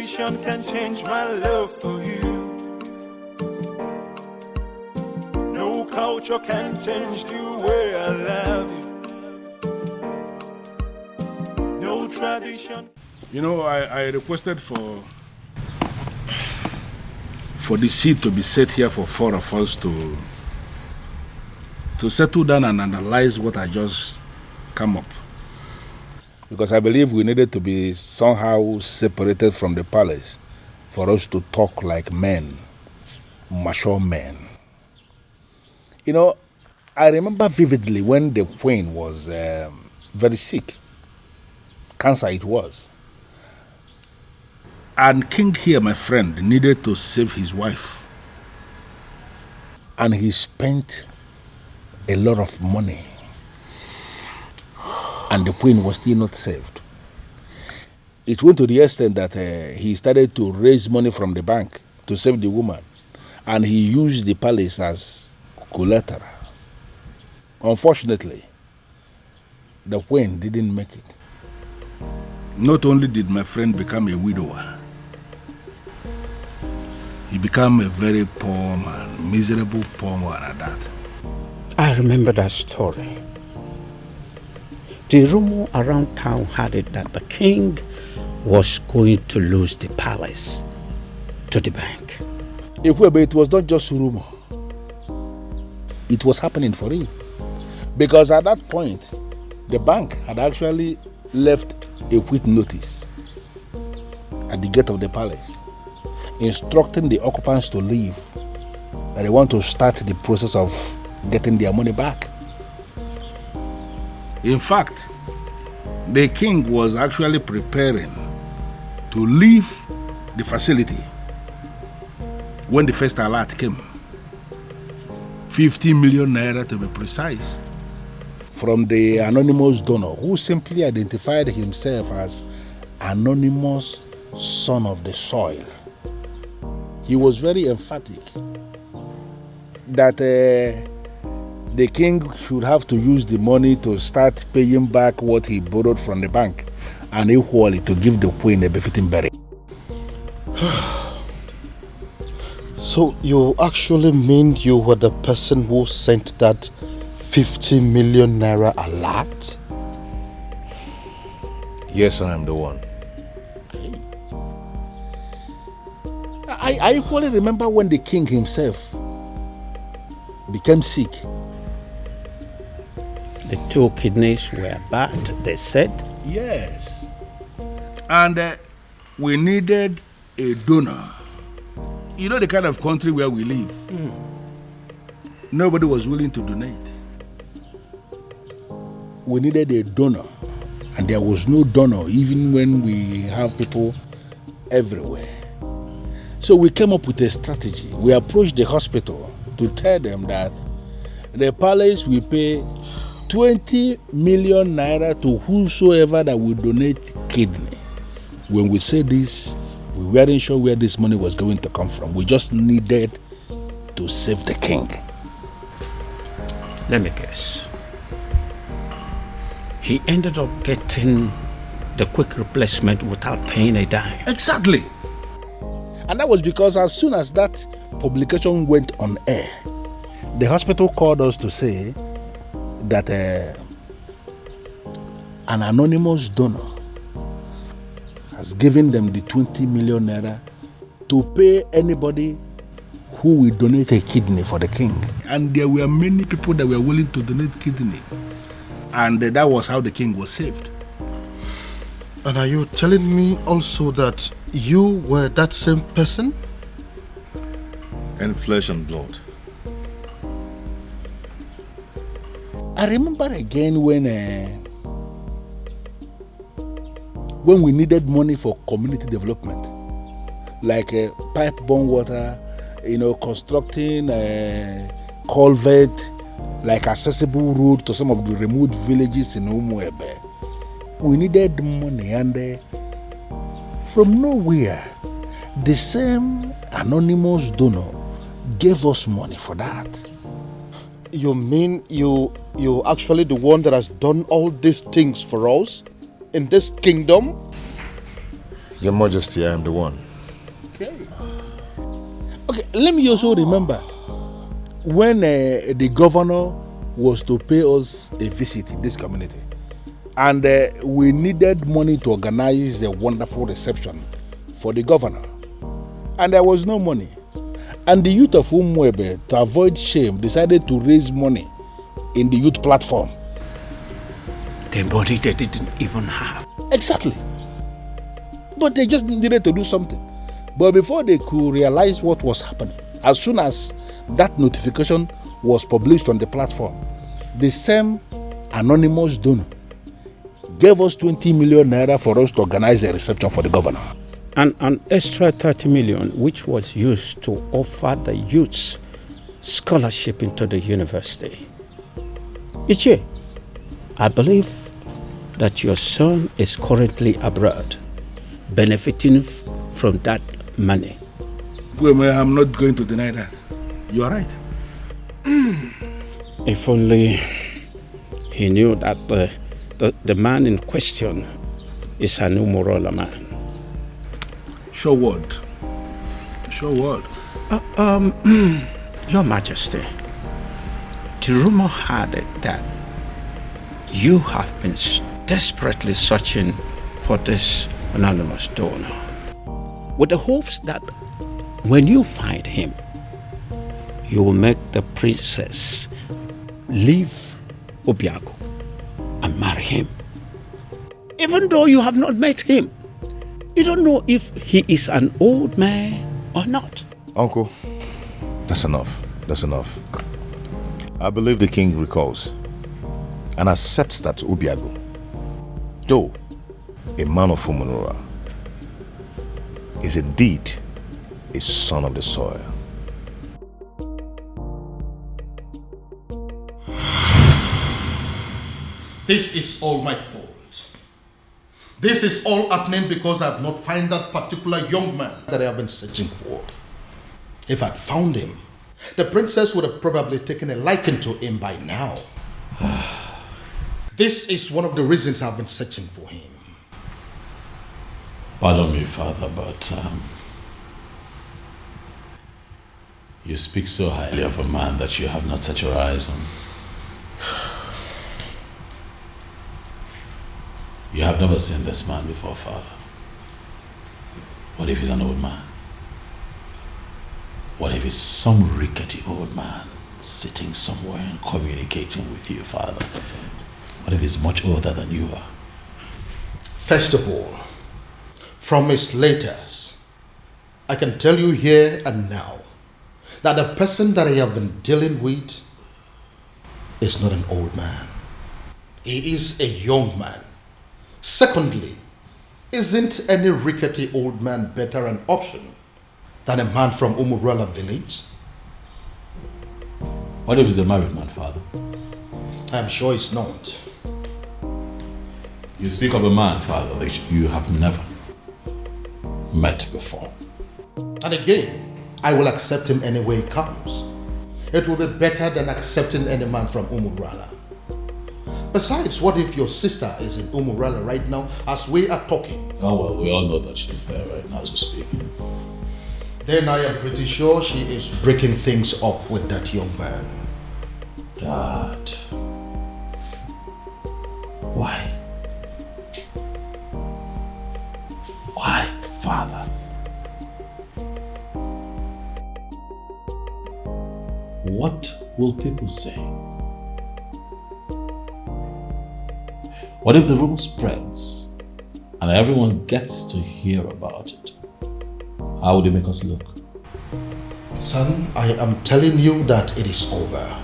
tradition can change my love for you. No culture can change the way I love you. No tradition. You know, I requested for the seat to be set here for four of us to settle down and analyze what I just come up. Because I believe we needed to be somehow separated from the palace for us to talk like men, mature men. You know, I remember vividly when the queen was very sick. Cancer it was. And King here, my friend, needed to save his wife. And he spent a lot of money. And the queen was still not saved. It went to the extent that he started to raise money from the bank to save the woman. And he used the palace as collateral. Unfortunately, the queen didn't make it. Not only did my friend become a widower, he became a very poor man, miserable poor man at that. I remember that story. The rumor around town had it that the king was going to lose the palace to the bank. It was not just rumor. It was happening for real. Because at that point, the bank had actually left a quit notice at the gate of the palace, instructing the occupants to leave, that they want to start the process of getting their money back. In fact, the king was actually preparing to leave the facility when the first alert came. 50 million naira to be precise, from the anonymous donor who simply identified himself as anonymous son of the soil. He was very emphatic that the king should have to use the money to start paying back what he borrowed from the bank, and equally to give the queen a befitting burial. So you actually mean you were the person who sent that 50 million naira alert? Yes, I am the one. I equally remember when the king himself became sick. The 2 kidneys were bad, they said. Yes. And we needed a donor. You know the kind of country where we live. Nobody was willing to donate. We needed a donor. And there was no donor even when we have people everywhere. So we came up with a strategy. We approached the hospital to tell them that the palace will pay 20 million naira to whosoever that will donate kidney. When we said this, we weren't sure where this money was going to come from. We just needed to save the king. Let me guess. He ended up getting the quick replacement without paying a dime. Exactly. And that was because as soon as that publication went on air, the hospital called us to say that an anonymous donor has given them the 20 million naira to pay anybody who will donate a kidney for the king. And there were many people that were willing to donate kidney. And that was how the king was saved. And are you telling me also that you were that same person? And flesh and blood. I remember again when we needed money for community development, like pipe-borne water, constructing a culvert, like accessible road to some of the remote villages in Umuebe. We needed money, and from nowhere, the same anonymous donor gave us money for that. You mean you actually the one that has done all these things for us in this kingdom? Your Majesty, I am the one. Okay. Okay, let me also remember when the governor was to pay us a visit in this community, and we needed money to organize the wonderful reception for the governor, and there was no money. And the youth of Umwebe, to avoid shame, decided to raise money in the youth platform. The money they didn't even have. Exactly. But they just needed to do something. But before they could realize what was happening, as soon as that notification was published on the platform, the same anonymous donor gave us 20 million naira for us to organize a reception for the governor. And an extra 30 million, which was used to offer the youths scholarship into the university. Ichie, I believe that your son is currently abroad, benefiting from that money. Well, I'm not going to deny that. You are right. If only he knew that the man in question is an Umorola man. Sure word. Sure word. Your Majesty, the rumor had it that you have been desperately searching for this anonymous donor, with the hopes that when you find him, you will make the princess leave Obiago and marry him. Even though you have not met him, you don't know if he is an old man or not. Uncle, that's enough. That's enough. I believe the king recalls and accepts that Obiago, though a man of Umunura, is indeed a son of the soil. This is all my fault. This is all happening because I have not found that particular young man that I have been searching for. If I'd found him, the princess would have probably taken a liking to him by now. This is one of the reasons I've been searching for him. Pardon me, Father, but you speak so highly of a man that you have not set your eyes on. You have never seen this man before, Father. What if he's an old man? What if he's some rickety old man sitting somewhere and communicating with you, Father? What if he's much older than you are? First of all, from his letters, I can tell you here and now that the person that I have been dealing with is not an old man. He is a young man. Secondly, isn't any rickety old man better an option than a man from Umurala village? What if he's a married man, Father? I'm sure it's not. You speak of a man, Father, that you have never met before. And again, I will accept him any way he comes. It will be better than accepting any man from Umurala. Besides, what if your sister is in Umurala right now as we are talking? Oh, well, we all know that she's there right now as we speak. Then I am pretty sure she is breaking things up with that young man. Dad. Why? Why, Father? What will people say? What if the rumor spreads and everyone gets to hear about it? How would it make us look? Son, I am telling you that it is over.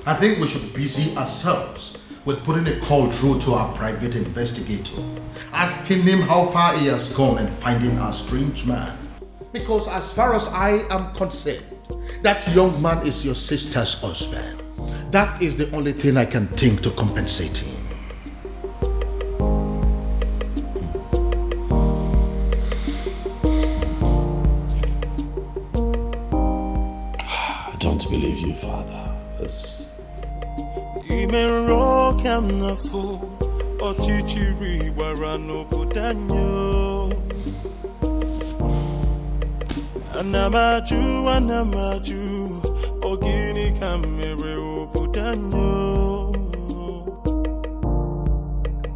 I think we should busy ourselves with putting a call through to our private investigator, asking him how far he has gone in finding our strange man. Because as far as I am concerned, that young man is your sister's husband. That is the only thing I can think to compensate him. I don't believe you, Father. Anamaju, Ogini kamere obudanyo.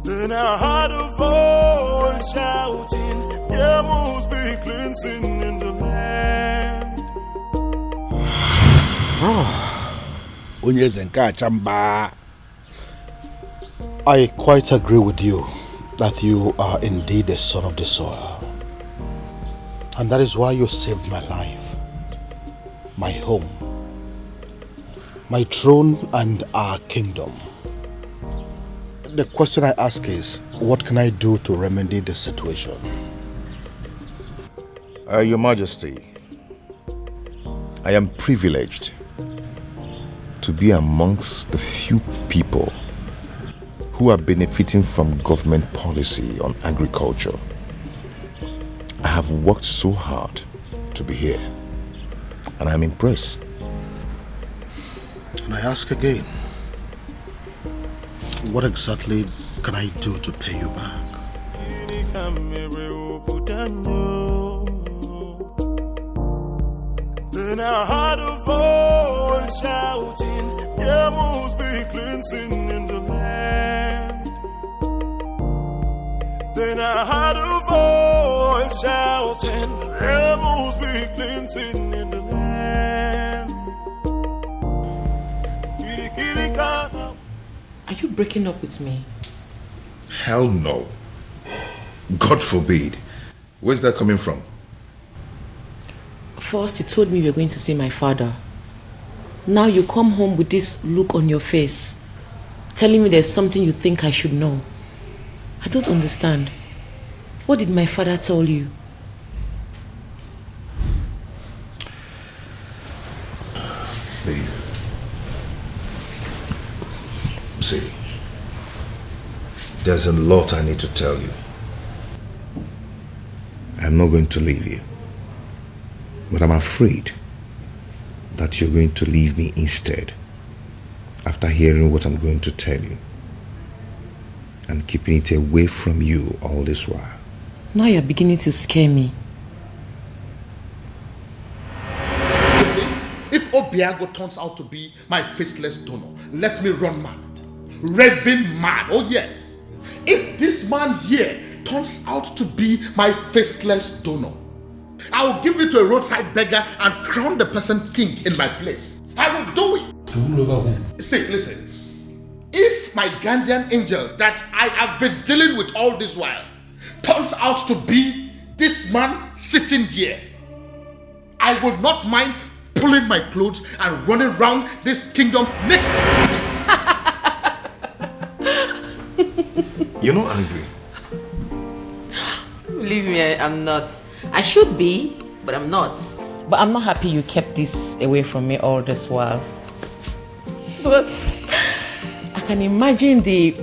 Then I heard a voice shouting, there must be cleansing in the land. Onyezenka chamba. I quite agree with you that you are indeed the son of the soil. And that is why you saved my life, my home, my throne, and our kingdom. The question I ask is, what can I do to remedy the situation? Your Majesty, I am privileged to be amongst the few people who are benefiting from government policy on agriculture. I have worked so hard to be here, and I'm impressed. And I ask again, what exactly can I do to pay you back? Then I heard a voice shouting, there must be cleansing in the land. Then I heard a voice shouting, there must be cleansing in the land. Are you breaking up with me? Hell no. God forbid. Where's that coming from? First, you told me you were going to see my father. Now you come home with this look on your face, telling me there's something you think I should know. I don't understand. What did my father tell you? Babe. See, there's a lot I need to tell you. I'm not going to leave you, but I'm afraid that you're going to leave me instead after hearing what I'm going to tell you and keeping it away from you all this while. Now you're beginning to scare me. If Obiago turns out to be my faceless donor, let me run mad. Raving mad, oh yes. If this man here turns out to be my faceless donor, I will give it to a roadside beggar and crown the person king in my place. I will do it. See, listen. If my guardian angel that I have been dealing with all this while turns out to be this man sitting here, I would not mind pulling my clothes and running around this kingdom naked. You're not angry? Believe me, I'm not. I should be, but I'm not. But I'm not happy you kept this away from me all this while. But I can imagine the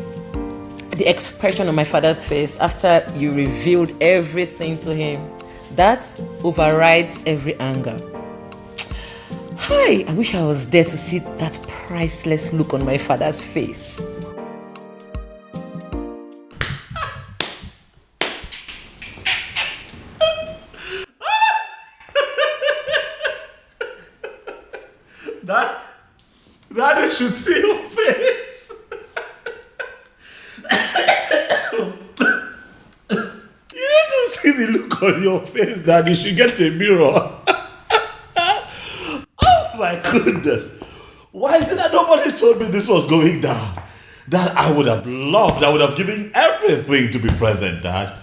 expression on my father's face after you revealed everything to him. That overrides every anger. Hi, I wish I was there to see that priceless look on my father's face. Daddy should see your face. You need to see the look on your face, Daddy. You should get a mirror. Oh my goodness. Why is it that nobody told me this was going down? That I would have loved, I would have given everything to be present, Dad.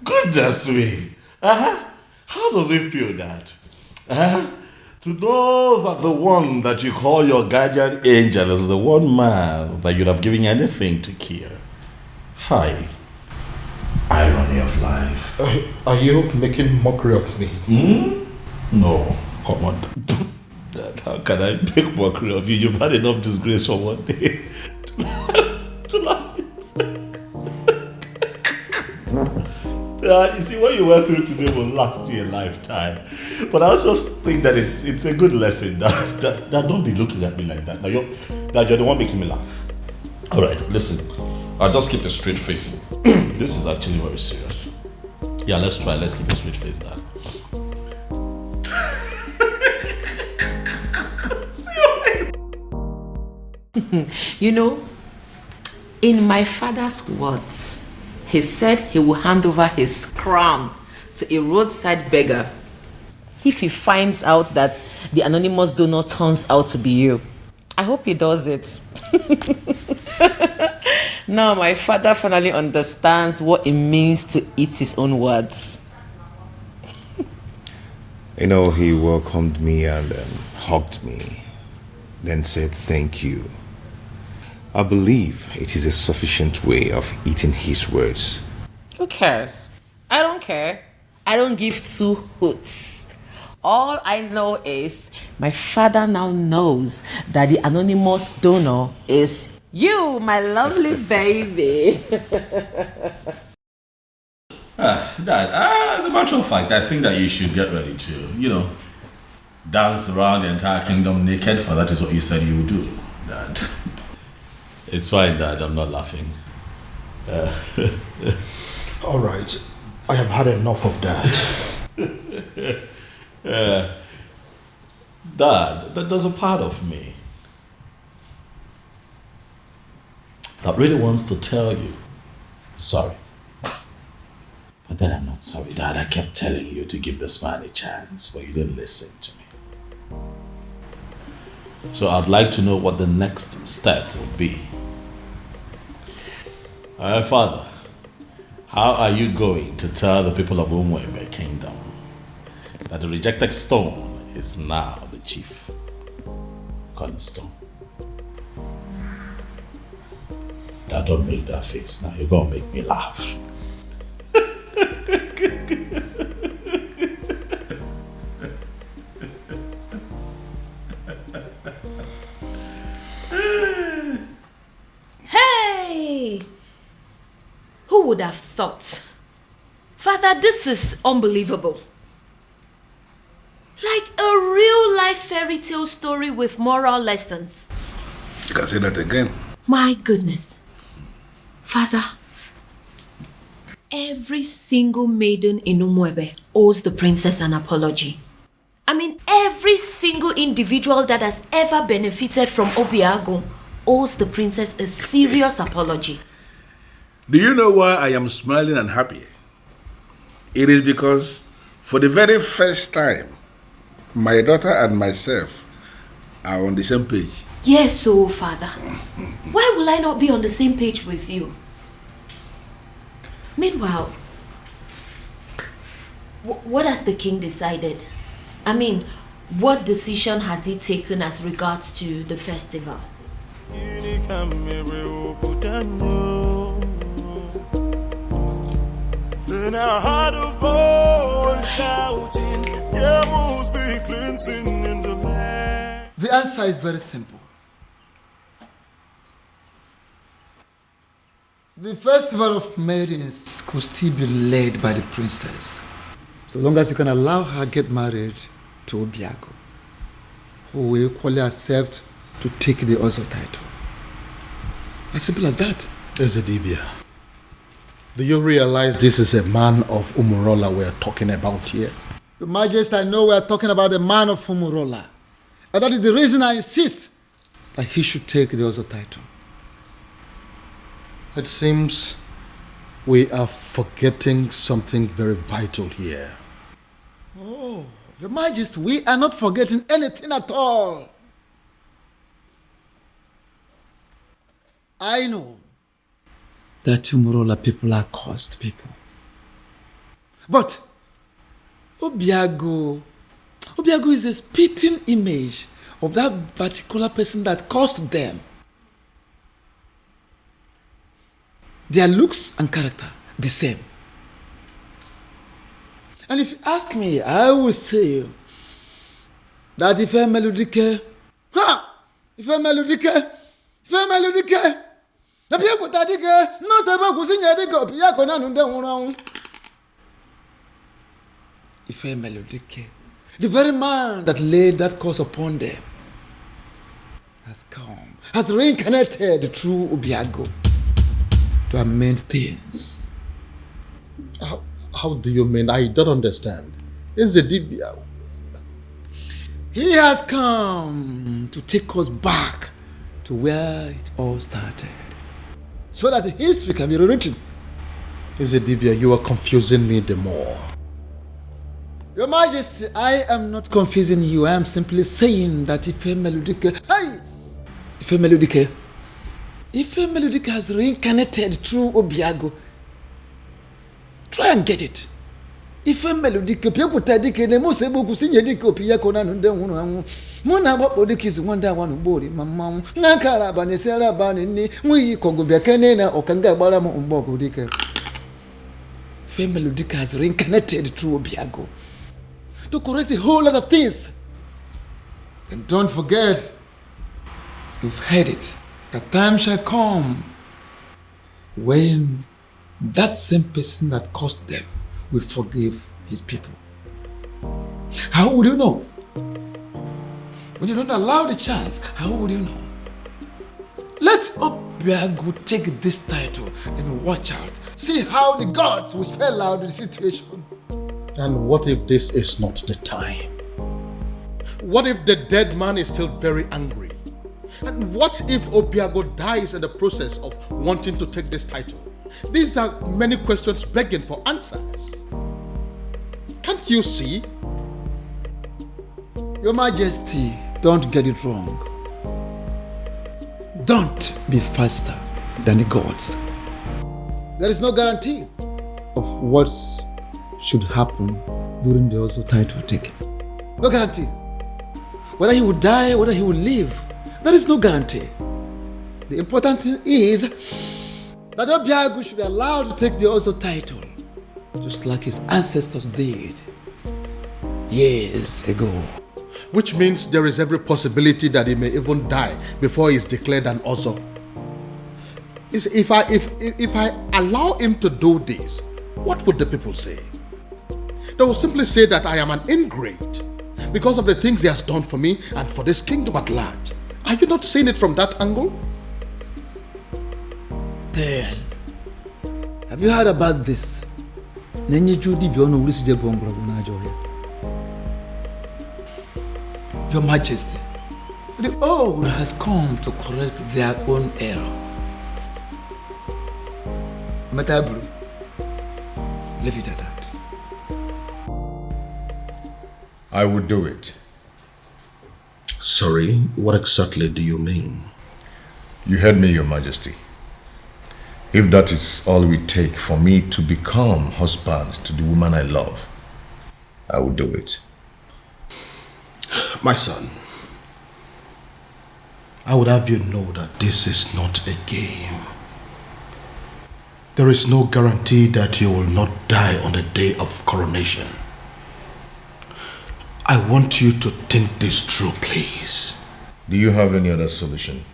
Goodness me. How does it feel, Dad? To know that the one that you call your guardian angel is the one man that you'd have given anything to kill. Hi. Irony of life. Are you making mockery of me? No, come on. Dad, how can I make mockery of you? You've had enough disgrace for one day to laugh. You see, what you went through today will last you a lifetime. But I also think that it's a good lesson that don't be looking at me like that. Now you're the one making me laugh. All right, listen. I'll just keep a straight face. This is actually very serious. Yeah, let's try. Let's keep a straight face, Dad. You know, in my father's words, he said he will hand over his crown to a roadside beggar if he finds out that the anonymous donor turns out to be you. I hope he does it. Now my father finally understands what it means to eat his own words. You know, he welcomed me and hugged me, then said thank you. I believe it is a sufficient way of eating his words. Who cares? I don't care. I don't give two hoots. All I know is my father now knows that the anonymous donor is you, my lovely baby. Dad, as a matter of fact, I think that you should get ready to, dance around the entire kingdom naked, for that is what you said you would do, Dad. It's fine, Dad, I'm not laughing. All right, I have had enough of that. Dad, there's a part of me that really wants to tell you sorry. But then I'm not sorry, Dad. I kept telling you to give this man a chance, but you didn't listen to me. So I'd like to know what the next step would be. Father, how are you going to tell the people of Umwebe Kingdom that the rejected stone is now the chief cornerstone? Dad, don't make that face now. You're going to make me laugh. Hey! Who would have thought? Father, this is unbelievable. Like a real life fairy tale story with moral lessons. You can say that again. My goodness. Father, every single maiden in Umwebe owes the princess an apology. I mean, every single individual that has ever benefited from Obiago owes the princess a serious apology. Do you know why I am smiling and happy? It is because for the very first time, my daughter and myself are on the same page. Yes, so Father, why will I not be on the same page with you? Meanwhile, what has the king decided? I mean, what decision has he taken as regards to the festival? Then I heard a voice shouting, there must be cleansing in the land. The answer is very simple. The festival of maidens could still be led by the princess, so long as you can allow her get married to Obiago, who will equally accept to take the Ozo title. As simple as that. Ezedibia, do you realize this is a man of Umurola we're talking about here? Your Majesty, I know we are talking about the man of Umurola, and that is the reason I insist that he should take the Ozo title. It seems we are forgetting something very vital here. Oh, Your Majesty, we are not forgetting anything at all. I know that Umurola people are cursed people. But Obiago is a spitting image of that particular person that cursed them. Their looks and character, the same. And if you ask me, I will say that if a melodique, the very man that laid that curse upon them has come, has reincarnated the true Obiago to amend things. How do you mean? I don't understand. He has come to take us back to where it all started, so that history can be rewritten. Lizzy Dibia, you are confusing me the more. Your Majesty, I am not confusing you. I am simply saying that Ife Melodike has reincarnated through Obiago. Try and get it. Ife Melodike, people tadike, ne mo sebo kusinye dike Obiago na nunde hunu. Muna wapo dike is wanda wanu bori mama. Ngankara bane sera bane ni mwi kongo biakene na okanga bara mo umbogo dike. Ife Melodike has reincarnated through Obiago to correct a whole lot of things. And don't forget, you've heard it, the time shall come when that same person that caused them will forgive his people. How would you know? When you don't allow the chance, how would you know? Let Obiago take this title and watch out. See how the gods will spell out the situation. And what if this is not the time? What if the dead man is still very angry? And what if Obiago dies in the process of wanting to take this title? These are many questions begging for answers. Can't you see? Your Majesty, don't get it wrong. Don't be faster than the gods. There is no guarantee of what should happen during the Ozo title taking. No guarantee. Whether he will die, whether he will live, there is no guarantee. The important thing is that Obiago should be allowed to take the Ozo title, just like his ancestors did years ago. Which means there is every possibility that he may even die before he is declared an Ozo. If I allow him to do this, what would the people say? They will simply say that I am an ingrate because of the things he has done for me and for this kingdom at large. Are you not seeing it from that angle? Then, have you heard about this? Your Majesty, the old has come to correct their own error. Matabru, leave it at that. I would do it. Sorry, what exactly do you mean? You heard me, Your Majesty. If that is all we take for me to become husband to the woman I love, I will do it. My son, I would have you know that this is not a game. There is no guarantee that you will not die on the day of coronation. I want you to think this through, please. Do you have any other solution?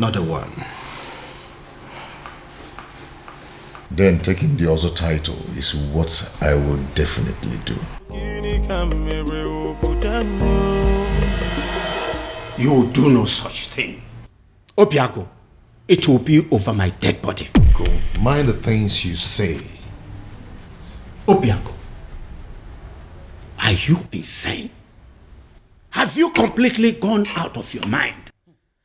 Not a one. Then taking the Ozo title is what I will definitely do. You will do no such thing. Obiago, it will be over my dead body. Go. Mind the things you say. Obiago, are you insane? Have you completely gone out of your mind?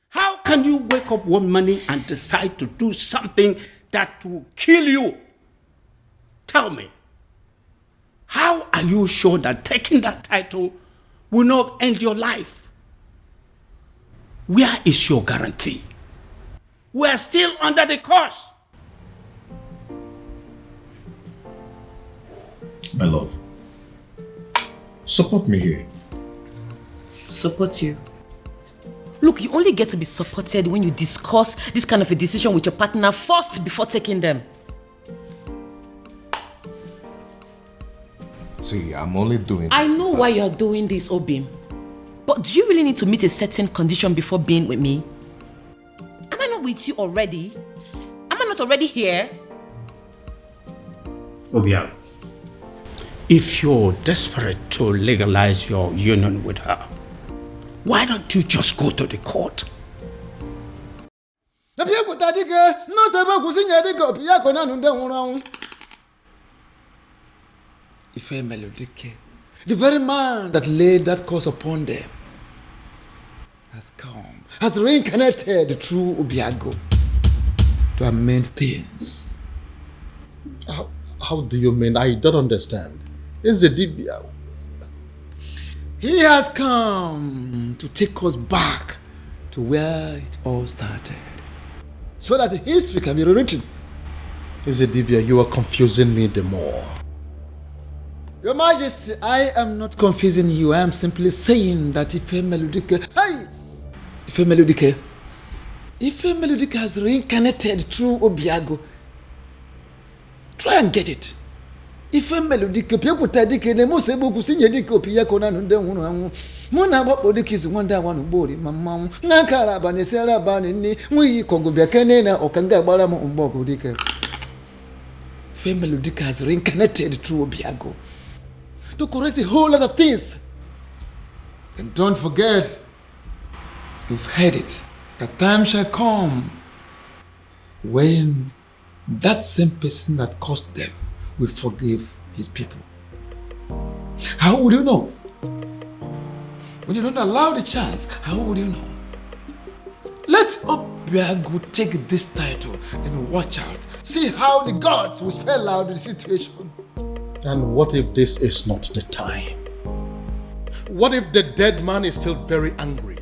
How can you wake up one morning and decide to do something that will kill you? Tell me, how are you sure that taking that title will not end your life? Where is your guarantee? We are still under the curse. My love, support me here. Support you? Look, you only get to be supported when you discuss this kind of a decision with your partner first before taking them. See, I'm only doing this. I know why you're doing this, Obim. But do you really need to meet a certain condition before being with me? Am I not with you already? Am I not already here? Obiago, if you're desperate to legalize your union with her, why don't you just go to the court? Ife Melodike, the very man that laid that curse upon them, has come, has reincarnated through Obiago to amend things. How do you mean? I don't understand. Is the Dibia? He has come to take us back to where it all started, so that history can be rewritten. Is the Dibia? You are confusing me the more. Your Majesty, I am not confusing you. I am simply saying that Ife Melodike has reincarnated through Obiago. Try and get it. Ife Melodike, people tadike, the most able to see Yediko Piacona and then one. Mona Bodikis one day one body, Mamma, Nakara Banesera Banini, we Congo Biacanena or Kanga Baramo Umbogo Dike. Ife Melodike has reincarnated through Obiago to correct a whole lot of things. And don't forget, you've heard it, the time shall come when that same person that caused them will forgive his people. How would you know? When you don't allow the chance, how would you know? Let Obiago take this title and watch out. See how the gods will spell out the situation. And what if this is not the time? What if the dead man is still very angry?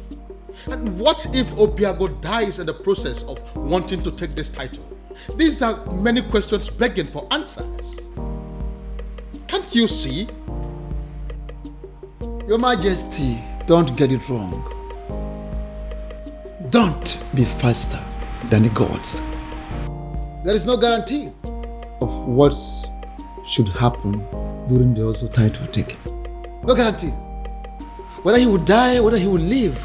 And what if Obiago dies in the process of wanting to take this title? These are many questions begging for answers. Can't you see? Your Majesty, don't get it wrong. Don't be faster than the gods. There is no guarantee of what should happen during the also title taking. No guarantee. Whether he will die, whether he will live,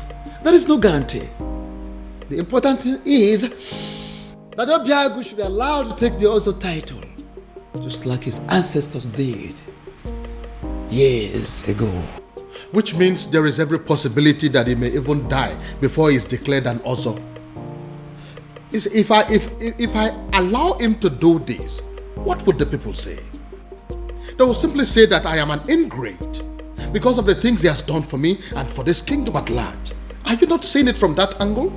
there is no guarantee. The important thing is that Obiago should be allowed to take the also title, just like his ancestors did years ago. Which means there is every possibility that he may even die before he is declared an Ozo. If I allow him to do this, what would the people say? They will simply say that I am an ingrate because of the things he has done for me and for this kingdom at large. Are you not seeing it from that angle?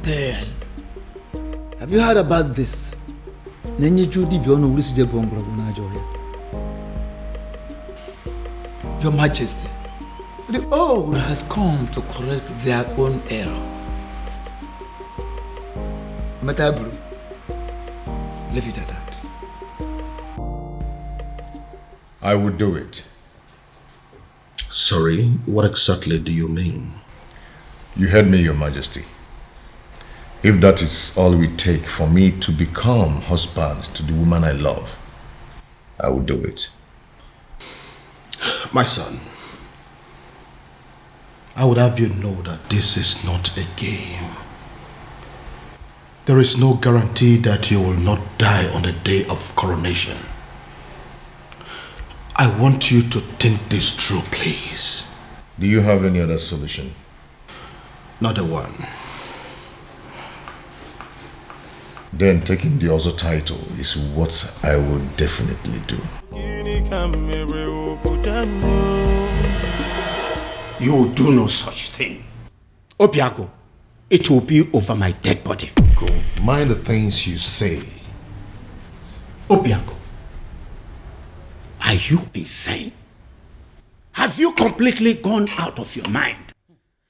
Then, have you heard about this? Your Majesty, the old has come to correct their own error. Matabru, leave it at that. I would do it. Sorry, what exactly do you mean? You heard me, Your Majesty. If that is all we take for me to become husband to the woman I love, I will do it. My son, I would have you know that this is not a game. There is no guarantee that you will not die on the day of coronation. I want you to think this through, please. Do you have any other solution? Not a one. Then taking the other title is what I will definitely do. You will do no such thing. Obiago, it will be over my dead body. Go. Mind the things you say. Obiago, are you insane? Have you completely gone out of your mind?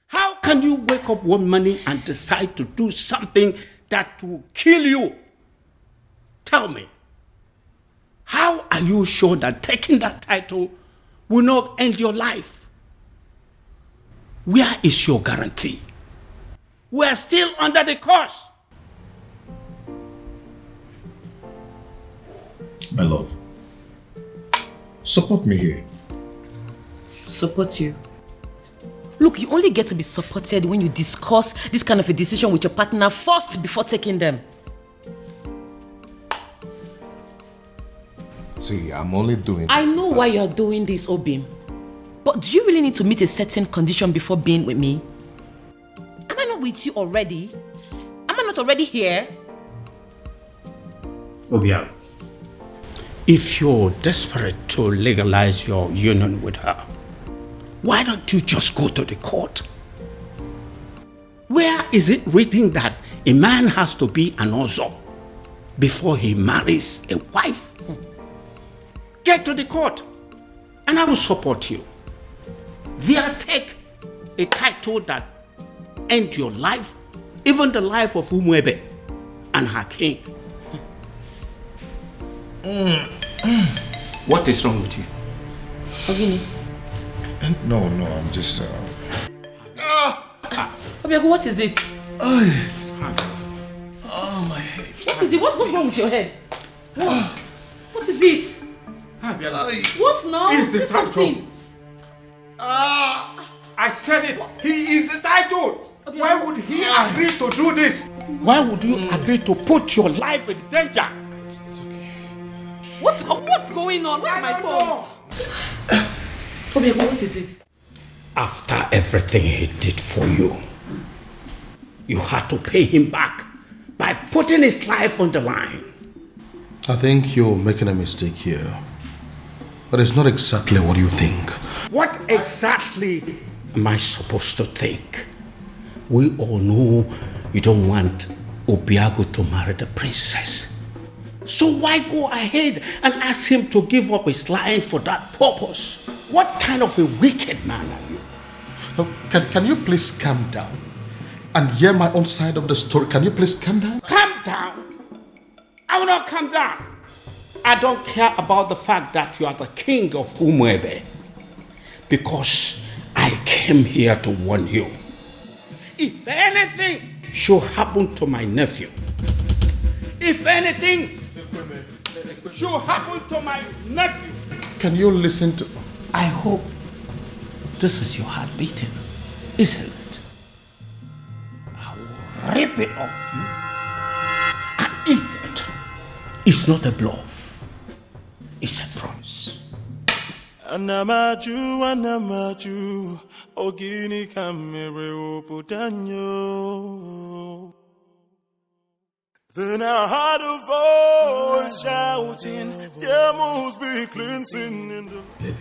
How can you wake up one morning and decide to do something that will kill you? Tell me, how are you sure that taking that title will not end your life? Where is your guarantee? We are still under the curse. My love, support me here. Support you? Look, you only get to be supported when you discuss this kind of a decision with your partner first before taking them. See, I'm only doing this. I know why you're doing this, Obim. But do you really need to meet a certain condition before being with me? Am I not with you already? Am I not already here? Obiago, if you're desperate to legalize your union with her, Why don't you just go to the court? Where is it written that a man has to be an ozo before he marries a wife? Get to the court and I will support you. There, take a title that ends your life, even the life of Umwebe and her king. What is wrong with you? Ogini. No, I'm just... Obiago, what is it? Oh, my head. What is it? What's wrong with your head? What is it? What now? He is the Say title. something. I said it. He is the title. Why would he agree to do this? Why would you agree to put your life in danger? It's okay. What's going on? Where's my phone? Obiago, what is it? After everything he did for you, you had to pay him back by putting his life on the line. I think you're making a mistake here. But it's not exactly what you think. What exactly am I supposed to think? We all know you don't want Obiago to marry the princess. So why go ahead and ask him to give up his life for that purpose? What kind of a wicked man are you? Now, can you please calm down and hear my own side of the story? Can you please calm down? Calm down? I will not calm down. I don't care about the fact that you are the king of Umwebe, because I came here to warn you. If anything should happen to my nephew, if anything should happen to my nephew, Can you listen to... I hope this is your heart beating, isn't it? I will rip it off you and eat it. It's not a bluff. It's a promise. Anamaju, Ogini kamere oputanyo. Then I heard a voice shouting, there must be cleansing in the... Baby.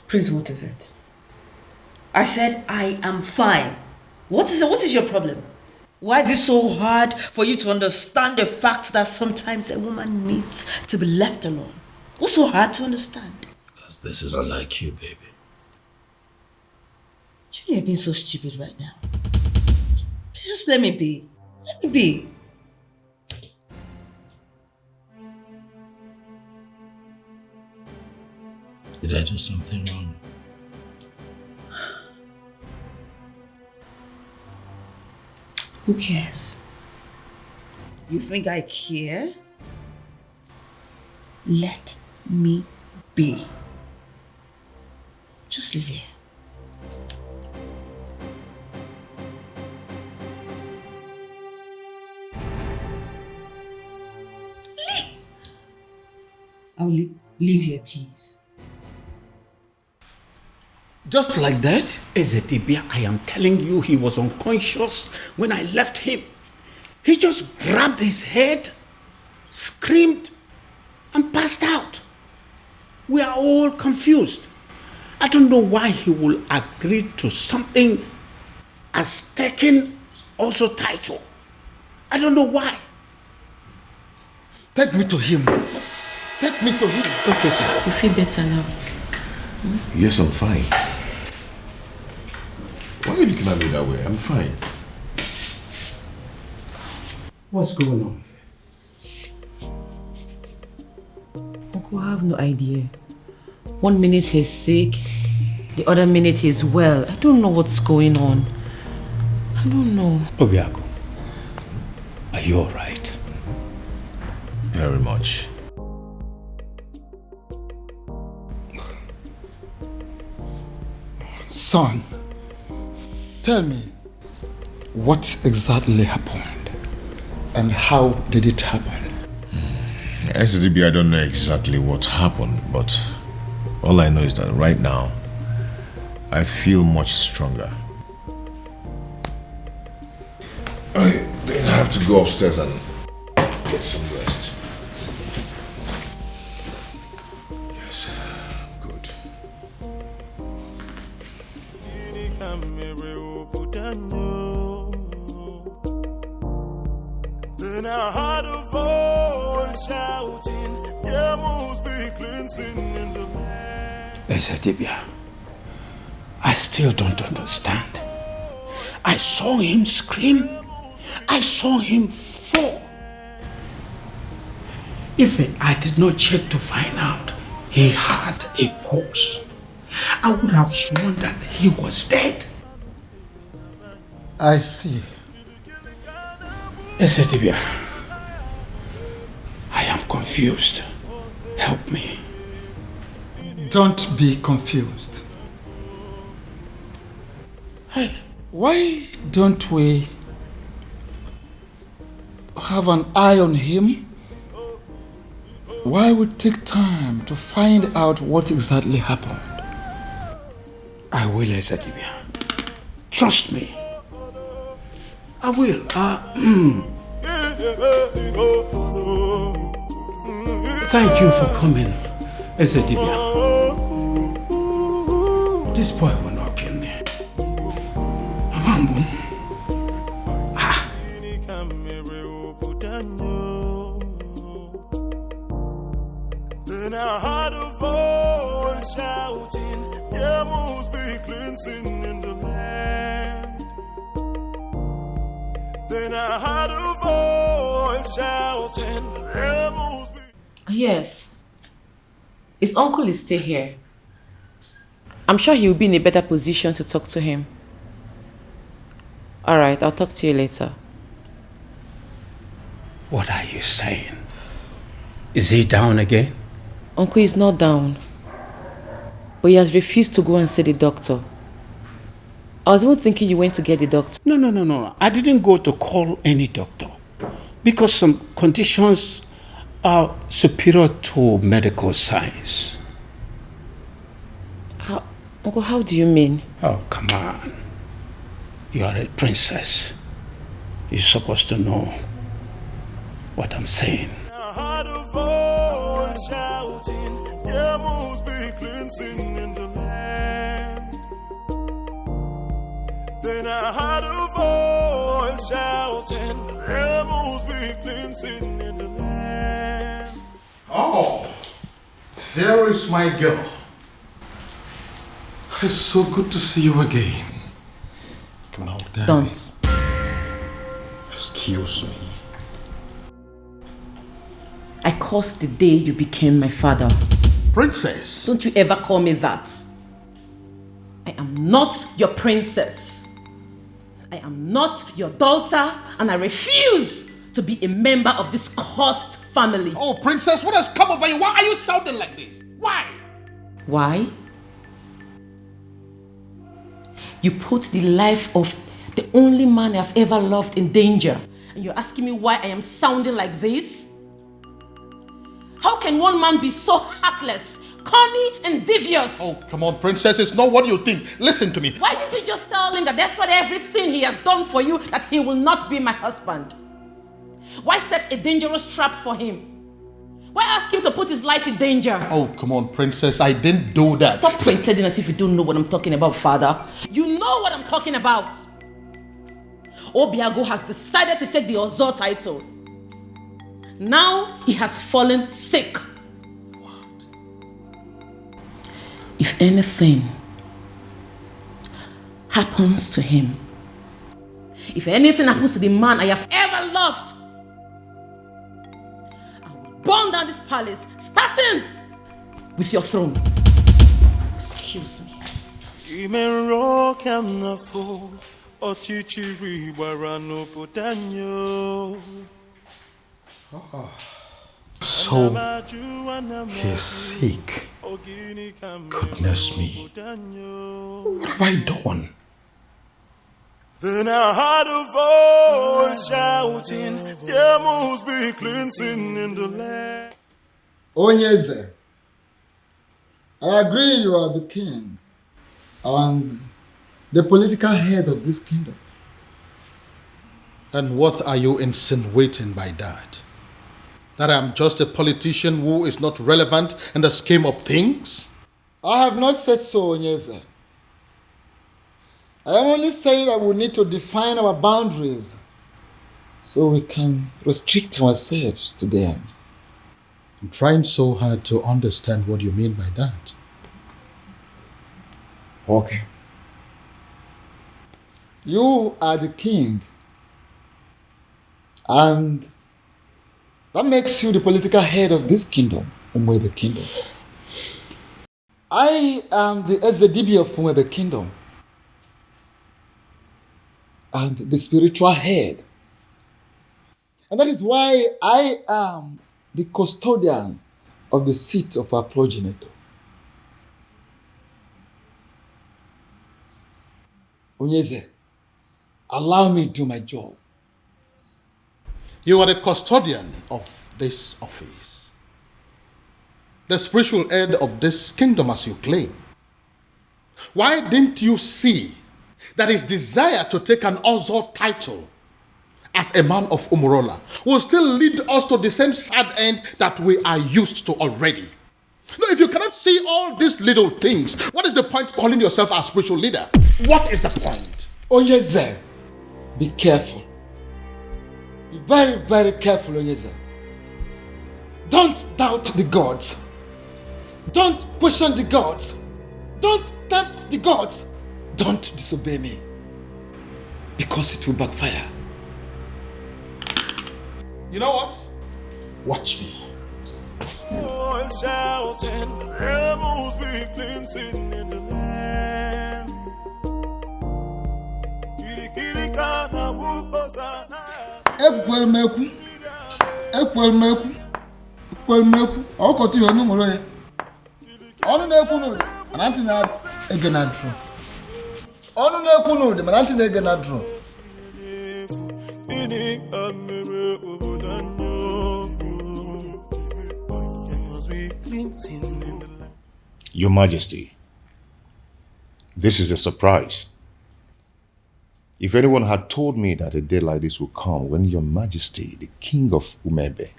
Prince, what is it? I said I am fine. What is it? What is your problem? Why is it so hard for you to understand the fact that sometimes a woman needs to be left alone? What's so hard to understand? Because this is unlike you, baby. You know you're being so stupid right now. Please just let me be. Let me be. Did I do something wrong? Who cares? You think I care? Let me be. Just live here. I'll leave here, please. Just like that? Ezetibia, I am telling you, he was unconscious when I left him. He just grabbed his head, screamed, and passed out. We are all confused. I don't know why he will agree to something as taking also title. I don't know why. Take me to him. Take me to him. Okay, sir. You feel better now? Yes, I'm fine. Why are you looking at me that way? I'm fine. What's going on? Uncle, I have no idea. 1 minute he's sick, the other minute he's well. I don't know what's going on. I don't know. Obiago, are you all right? Very much. Son, tell me, what exactly happened? And how did it happen? SDB, I don't know exactly what happened, but all I know is that right now, I feel much stronger. I think I have to go upstairs and get some rest. Yes, good. Then I heard a voice shouting, there must be cleansing in the land. Ezedibia, I still don't understand. I saw him scream. I saw him fall. If I did not check to find out he had a pulse, I would have sworn that he was dead. I see. Ezedibia, I am confused. Help me. Don't be confused. Hey. Why don't we have an eye on him? Why we take time to find out what exactly happened? I will, Ezedibia. Trust me. I will. Thank you for coming, Ezedibia. This boy will not kill me. Amambun. Then I heard a voice shouting, there must be cleansing in the land. Then I heard a voice shouting, there must be... Yes. His uncle is still here. I'm sure he will be in a better position to talk to him. Alright, I'll talk to you later. What are you saying? Is he down again? Uncle is not down. But he has refused to go and see the doctor. I was even thinking you went to get the doctor. No. I didn't go to call any doctor. Because some conditions are superior to medical science. Uncle, how do you mean? Oh, come on. You are a princess. You're supposed to know what I'm saying. I heard a voice shouting, there must be cleansing in the land. Then I heard a voice shouting, there must be cleansing in the land. Oh, there is my girl. It's so good to see you again. Come on, Daddy. Don't. Excuse me. I cursed the day you became my father. Princess. Don't you ever call me that. I am not your princess. I am not your daughter, and I refuse to be a member of this cursed family. Oh, Princess, what has come over you? Why are you sounding like this? Why? Why? You put the life of the only man I've ever loved in danger, and you're asking me why I am sounding like this? How can one man be so heartless, corny, and devious? Oh, come on, Princess. It's not what you think. Listen to me. Why didn't you just tell him that despite everything he has done for you, that he will not be my husband? Why set a dangerous trap for him? Why ask him to put his life in danger? Oh, come on, Princess. I didn't do that. Stop pretending as if you don't know what I'm talking about, Father. You know what I'm talking about. Obiago has decided to take the Ozo title. Now he has fallen sick. What? If anything happens to him, if anything happens to the man I have ever loved, I will burn down this palace, starting with your throne. Excuse me. So, he's sick. Goodness me. What have I done? Then I heard a voice shouting, there must be cleansing in the land. Onyeze, I agree you are the king and the political head of this kingdom. And what are you insinuating by that? That I'm just a politician who is not relevant in the scheme of things? I have not said so, Onyeze. I am only saying that we need to define our boundaries so we can restrict ourselves to them. I'm trying so hard to understand what you mean by that. Okay. You are the king, and that makes you the political head of this kingdom, Umwebe Kingdom. I am the Ezedibi of Umwebe Kingdom, and the spiritual head. And that is why I am the custodian of the seat of our progenitor. Onyeze, allow me to do my job. You are the custodian of this office, the spiritual head of this kingdom as you claim. Why didn't you see that his desire to take an Ozo title as a man of Umurola will still lead us to the same sad end that we are used to already? No, if you cannot see all these little things, what is the point calling yourself a spiritual leader? What is the point? Onyeze, be careful. Be very, very careful, Onyeze. Don't doubt the gods. Don't question the gods. Don't tempt the gods. Don't disobey me, because it will backfire. You know what? Watch me. Shouting, rebels be cleansing in the land. Ekwelmeku, ọkọtụ ihe onye nwere ya. Ọnụ na-ekwu n'ụdị, mana ntị na-ege na drum. Ọnụ na-ekwu n'ụdị, mana ntị na-ege na drum. Your Majesty, this is a surprise. If anyone had told me that a day like this would come when Your Majesty, the King of Umebe,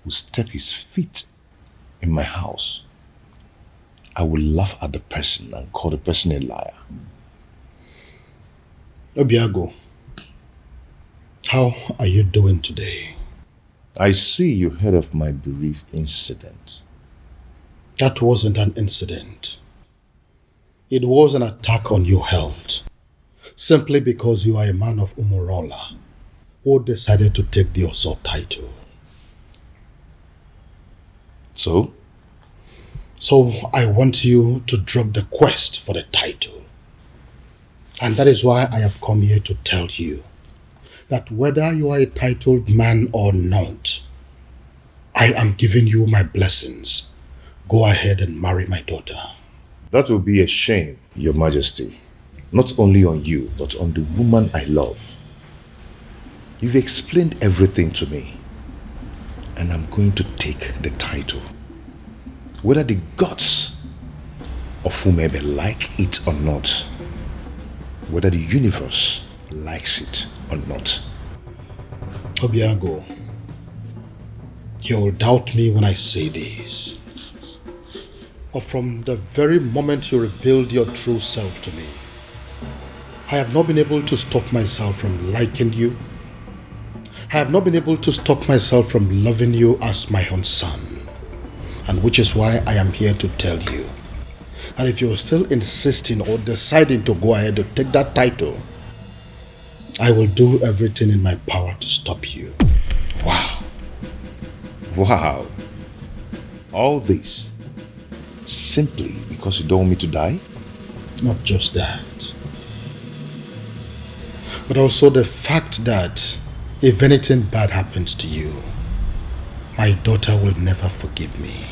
will step his feet in my house, I would laugh at the person and call the person a liar. Obiago, how are you doing today? I see you heard of my bereaved incident. That wasn't an incident. It was an attack on your health, simply because you are a man of Umurola who decided to take the Oso title. So? So I want you to drop the quest for the title. And that is why I have come here to tell you that whether you are a titled man or not, I am giving you my blessings. Go ahead and marry my daughter. That will be a shame, Your Majesty. Not only on you, but on the woman I love. You've explained everything to me, and I'm going to take the title. Whether the gods of Umebe like it or not, whether the universe likes it or not. Obiago, you'll doubt me when I say this. But from the very moment you revealed your true self to me, I have not been able to stop myself from liking you. I have not been able to stop myself from loving you as my own son. And which is why I am here to tell you that if you're still insisting or deciding to go ahead to take that title, I will do everything in my power to stop you. Wow. Wow. All this simply because you don't want me to die? Not just that, but also the fact that if anything bad happens to you, my daughter will never forgive me.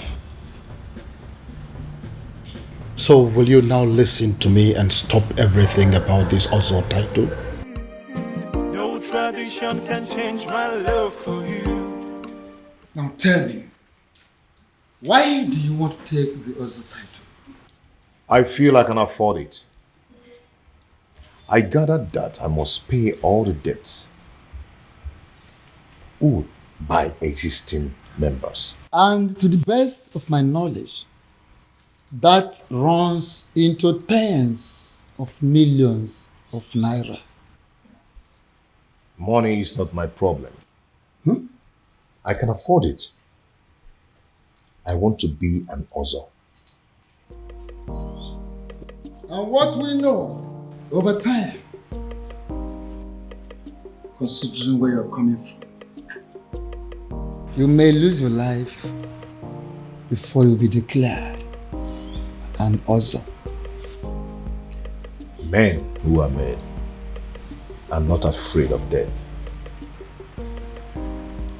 So will you now listen to me and stop everything about this Ozo title? No tradition can change my love for you. Now tell me, why do you want to take the Ozo title? I feel I can afford it. I gathered that I must pay all the debts owed by existing members. And to the best of my knowledge, that runs into tens of millions of naira. Money is not my problem. I can afford it. I want to be an Ozo. And what we know over time, considering where you're coming from, you may lose your life before you'll be declared an Ozo. Men who are men are not afraid of death.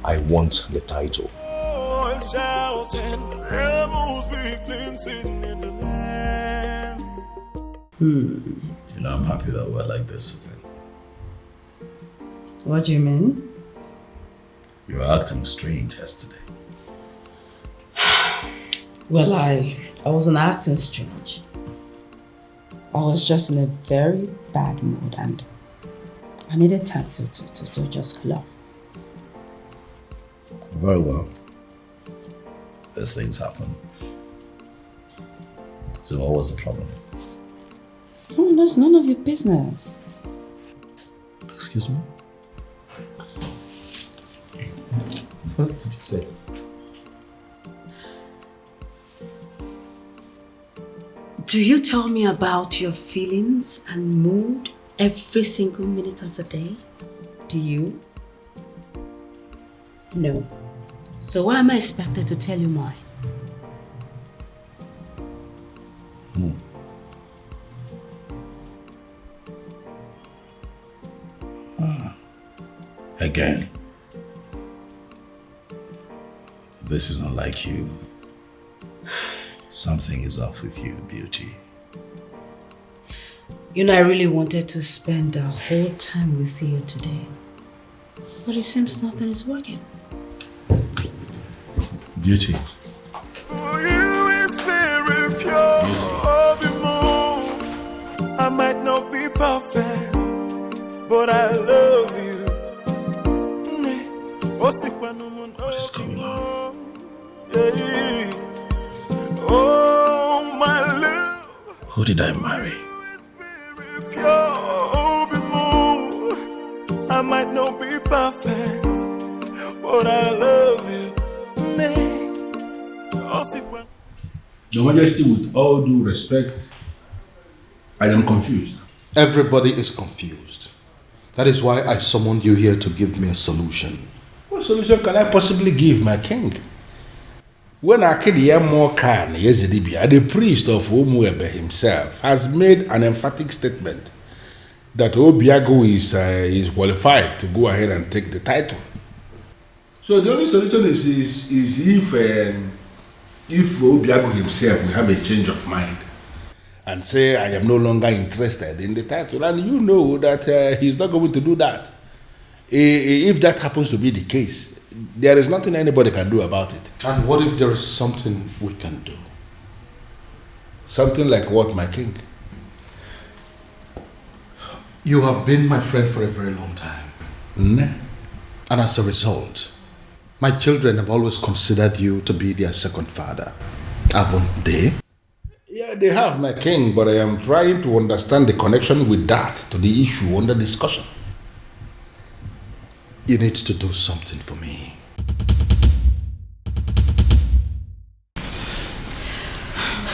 I want the title. You know, I'm happy that we're like this again. What do you mean? You were acting strange yesterday. Well, I wasn't acting strange. I was just in a very bad mood and I needed time to just cool off. Very well. Those things happen. So what was the problem? Oh, that's none of your business. Excuse me? What did you say? Do you tell me about your feelings and mood every single minute of the day? Do you? No. So why am I expected to tell you mine? Again. This is not like you. Something is off with you, beauty. You know, I really wanted to spend the whole time with you today. But it seems nothing is working. Beauty. For you is very pure. I might not be perfect, but I love you. What is going on? Oh, my love. Who did I marry? I might not be perfect, but I love you. Your Majesty, with all due respect, I am confused. Everybody is confused. That is why I summoned you here to give me a solution. What solution can I possibly give, my king? When Akedi Yezidibia, the priest of Umuebe himself, has made an emphatic statement that Obiago is qualified to go ahead and take the title. So the only solution is if Obiago himself will have a change of mind and say, I am no longer interested in the title. And you know that he's not going to do that. If that happens to be the case, there is nothing anybody can do about it. And what if there is something we can do? Something like what, my king? You have been my friend for a very long time. And as a result, my children have always considered you to be their second father. Haven't they? Yeah, they have, my king, but I am trying to understand the connection with that to the issue under discussion. You need to do something for me.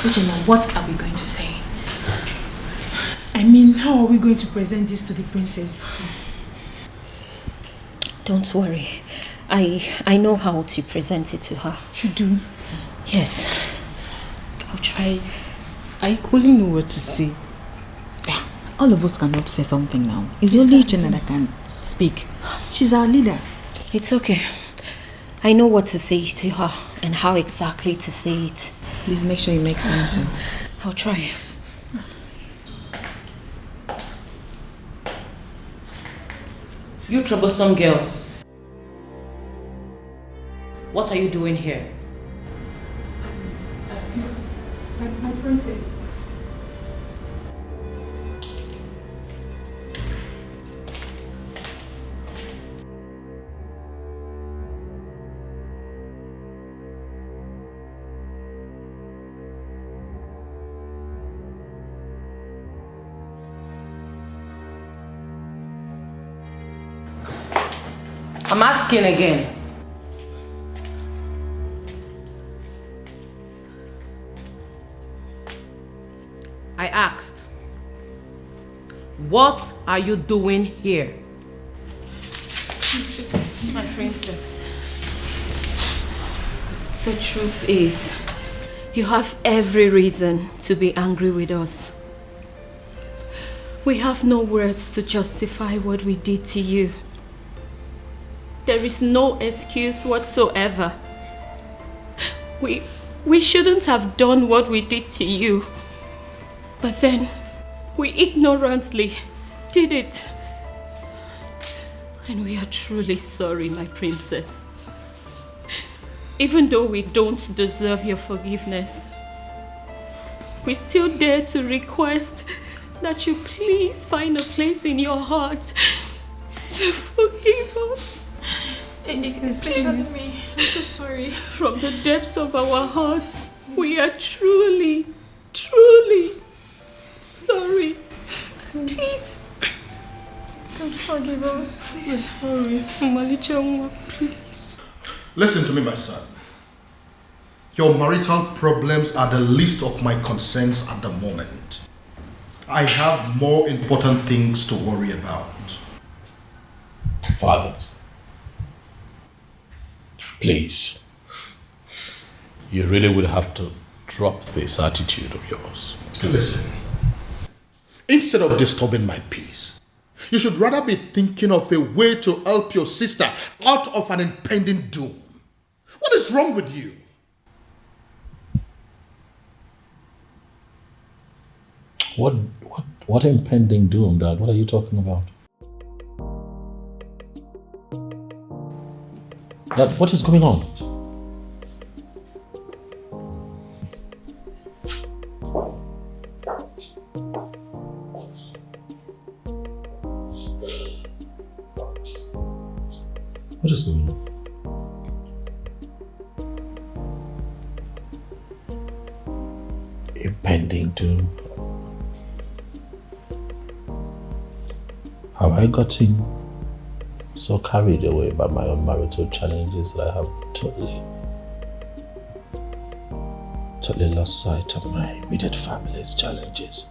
Ujima, what are we going to say? I mean, how are we going to present this to the princess? Don't worry. I know how to present it to her. You do? Yes. I'll try. I equally know what to say. All of us cannot say something now. It's only Jenna that can speak. She's our leader. It's okay. I know what to say to her and how exactly to say it. Please make sure you make sense. I'll try. You troublesome girls. What are you doing here? My princess. I'm asking again. I asked, what are you doing here? My princess. The truth is, you have every reason to be angry with us. We have no words to justify what we did to you. There is no excuse whatsoever. We shouldn't have done what we did to you. But then, we ignorantly did it. And we are truly sorry, my princess. Even though we don't deserve your forgiveness, we still dare to request that you please find a place in your heart to forgive us. Especially me. I'm so sorry. From the depths of our hearts, we are truly, truly sorry. Please. Please forgive us. We're sorry. Malichangwa, please. Listen to me, my son. Your marital problems are the least of my concerns at the moment. I have more important things to worry about. Father, please, you really would have to drop this attitude of yours. Listen, instead of disturbing my peace, you should rather be thinking of a way to help your sister out of an impending doom. What is wrong with you? What impending doom, Dad? What are you talking about? Dad, what is going on? What is going on? Impending doom. Have I gotten so carried away by my own marital challenges that I have totally lost sight of my immediate family's challenges?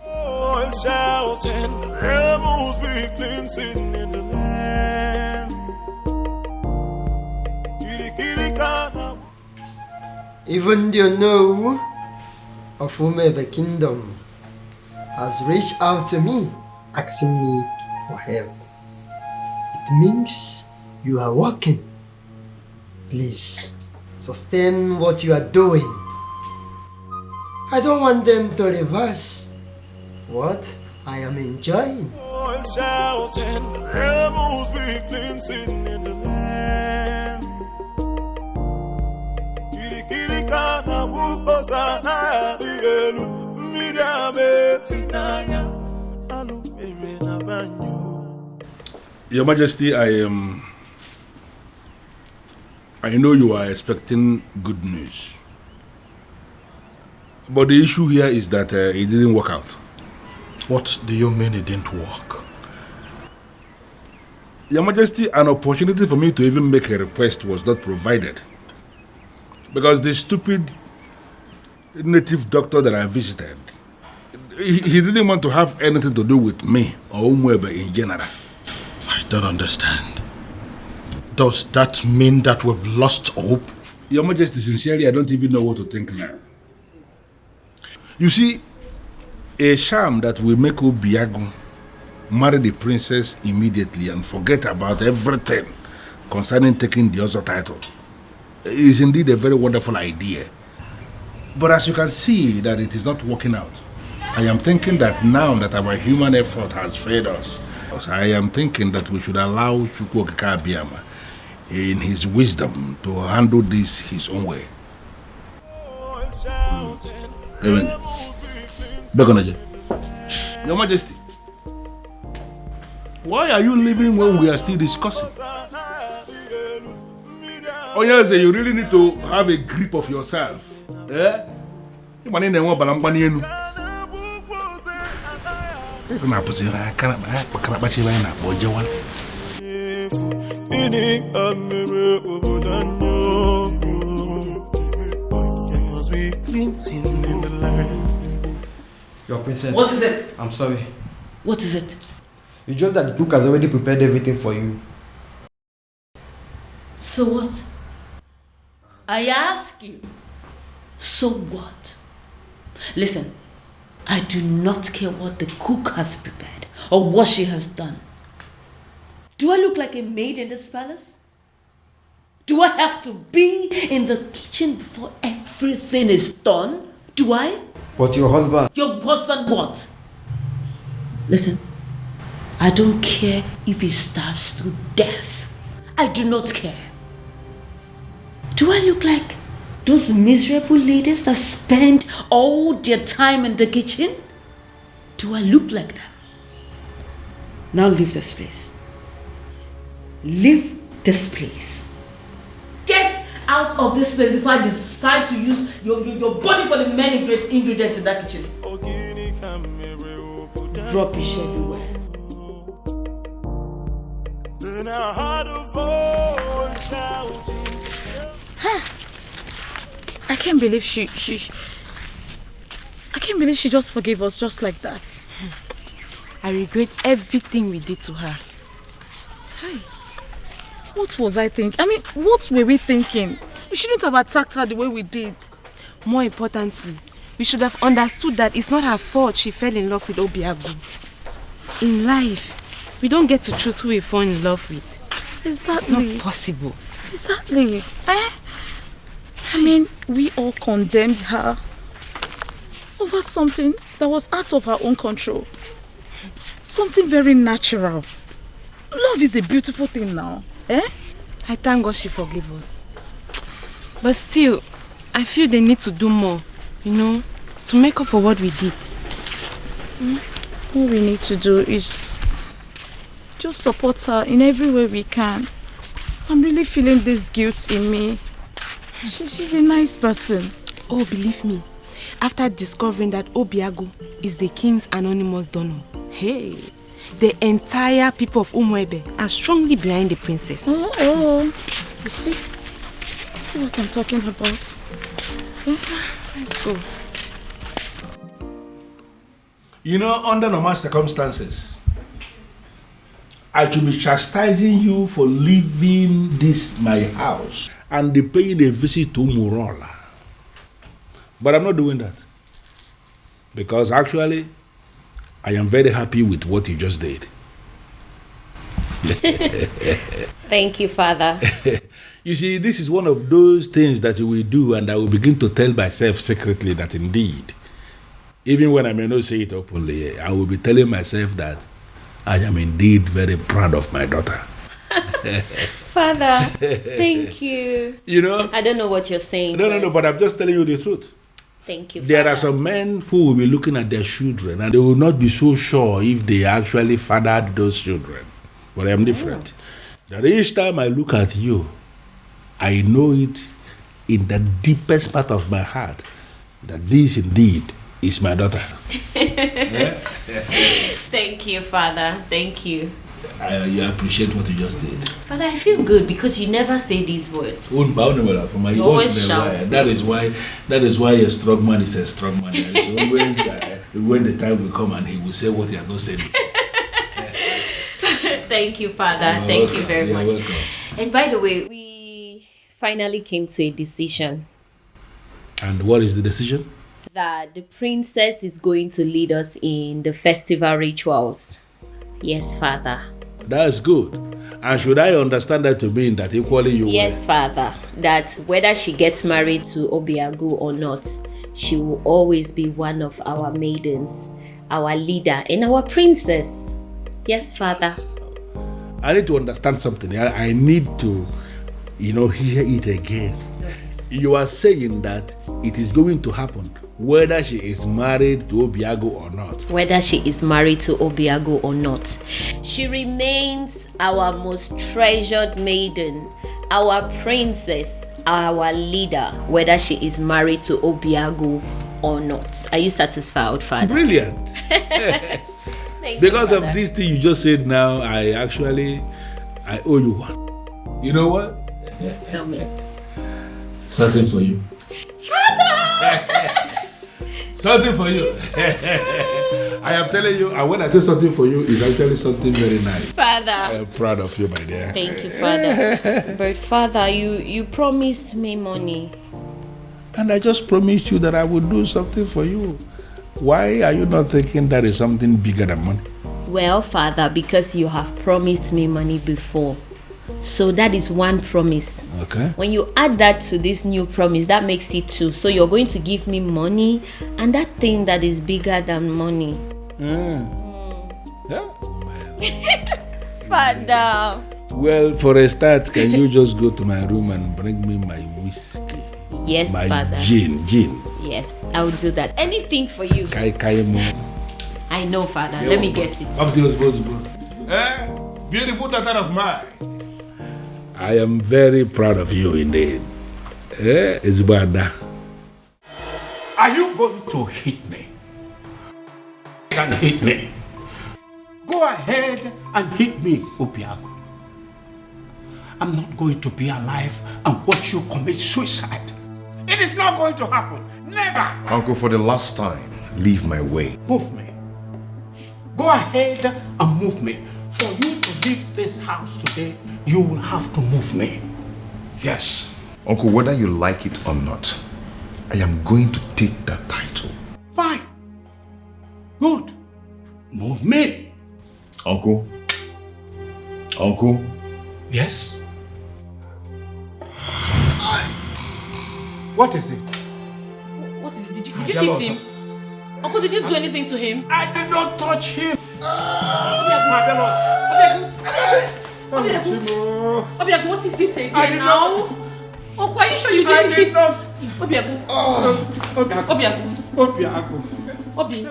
Even the know of whomever kingdom has reached out to me, asking me for help. It means you are working. Please, sustain what you are doing. I don't want them to reverse what I am enjoying. Your Majesty, I know you are expecting good news. But the issue here is that it didn't work out. What do you mean it didn't work? Your Majesty, an opportunity for me to even make a request was not provided. Because the stupid native doctor that I visited, he didn't want to have anything to do with me or Umwebe in general. I don't understand. Does that mean that we've lost hope? Your Majesty, sincerely, I don't even know what to think now. You see, a sham that will make Obiago marry the princess immediately and forget about everything concerning taking the other title is indeed a very wonderful idea. But as you can see that it is not working out, I am thinking that now that our human effort has failed us, I am thinking that we should allow Chukwu Okike Abiyama in his wisdom to handle this his own way. Your Majesty, why are you leaving when we are still discussing? Oh yes, you really need to have a grip of yourself. Eh? Ogini kamere obodanyo. There must be cleansing in the land. Your princess. What is it? I'm sorry. What is it? It's just that the cook has already prepared everything for you. So what? I ask you. So what? Listen, I do not care what the cook has prepared or what she has done. Do I look like a maid in this palace? Do I have to be in the kitchen before everything is done? Do I? But your husband... Your husband what? Listen, I don't care if he starves to death. I do not care. Do I look like those miserable ladies that spend all their time in the kitchen? Do I look like them? Now leave this place. Leave this place. Get out of this place before I decide to use your body for the many great ingredients in that kitchen. Rubbish everywhere. Then I heard a voice shouting. I can't believe she just forgave us just like that. I regret everything we did to her. Hey, what was I thinking? I mean, what were we thinking? We shouldn't have attacked her the way we did. More importantly, we should have understood that it's not her fault she fell in love with Obiago. In life, we don't get to choose who we fall in love with. Exactly. It's not possible. Exactly. I mean, we all condemned her over something that was out of her own control. Something very natural. Love is a beautiful thing now. I thank God she forgave us. But still, I feel they need to do more, to make up for what we did. All we need to do is just support her in every way we can. I'm really feeling this guilt in me. She's a nice person. Oh, believe me, after discovering that Obiago is the king's anonymous donor, hey, the entire people of Umuebe are strongly behind the princess. Oh. You see what I'm talking about? Let's go. Under normal circumstances, I should be chastising you for leaving this my house and paying a visit to Murola. But I'm not doing that. Because actually, I am very happy with what you just did. Thank you, Father. You see, this is one of those things that you will do, and I will begin to tell myself secretly that indeed, even when I may not say it openly, I will be telling myself that I am indeed very proud of my daughter. Father, thank you. I don't know what you're saying. No, but I'm just telling you the truth. Thank you, There Father. are some men who will be looking at their children and they will not be so sure if they actually fathered those children. But I am different. That each time I look at you, I know it in the deepest part of my heart that this indeed is my daughter. Thank you, Father. Thank you. I appreciate what you just did. Father, I feel good because you never say these words. You always shout. That is why a strong man is a strong man. Always, when the time will come and he will say what he has not said before. Thank you, Father. Thank you very much. Welcome. And by the way, we finally came to a decision. And what is the decision? That the princess is going to lead us in the festival rituals. Yes, Father. That's good. And should I understand that to mean that equally you Yes, Father. That whether she gets married to Obiago or not, she will always be one of our maidens, our leader, and our princess. Yes, Father. I need to understand something. I need to, hear it again. Okay. You are saying that it is going to happen whether she is married to Obiago or not. Whether she is married to Obiago or not, she remains our most treasured maiden, our princess, our leader, whether she is married to Obiago or not. Are you satisfied, Father? Brilliant. Thank Because you, of Father. this thing you just said now, I owe you one. You know what? Tell me. Something for you. Something for you. I am telling you, and when I say something for you, it's actually something very nice. Father. I am proud of you, my dear. Thank you, Father. But Father, you promised me money. And I just promised you that I would do something for you. Why are you not thinking that is something bigger than money? Well, Father, because you have promised me money before. So that is one promise. Okay. When you add that to this new promise, that makes it two. So you're going to give me money and that thing that is bigger than money. Yeah. Father. Well, for a start, can you just go to my room and bring me my whiskey? Yes, my Father. Gin. Yes, I'll do that. Anything for you. I know, Father. Let me get it. Of the responsible. Beautiful daughter of mine. I am very proud of you indeed. It's bad. Are you going to hit me? And hit me. Go ahead and hit me, Obiago. I'm not going to be alive and watch you commit suicide. It is not going to happen. Never. Uncle, for the last time, leave my way. Move me. Go ahead and move me. For you to leave this house today, you will have to move me. Yes. Uncle, whether you like it or not, I am going to take that title. Fine. Good. Move me. Uncle? Uncle? Yes? What is it? What is it? Did you hit him? Uncle, did you do anything to him? I did not touch him. Obiago, what is it again now? Uncle, are you sure you didn't hit? Obiago. Obiago. Obi.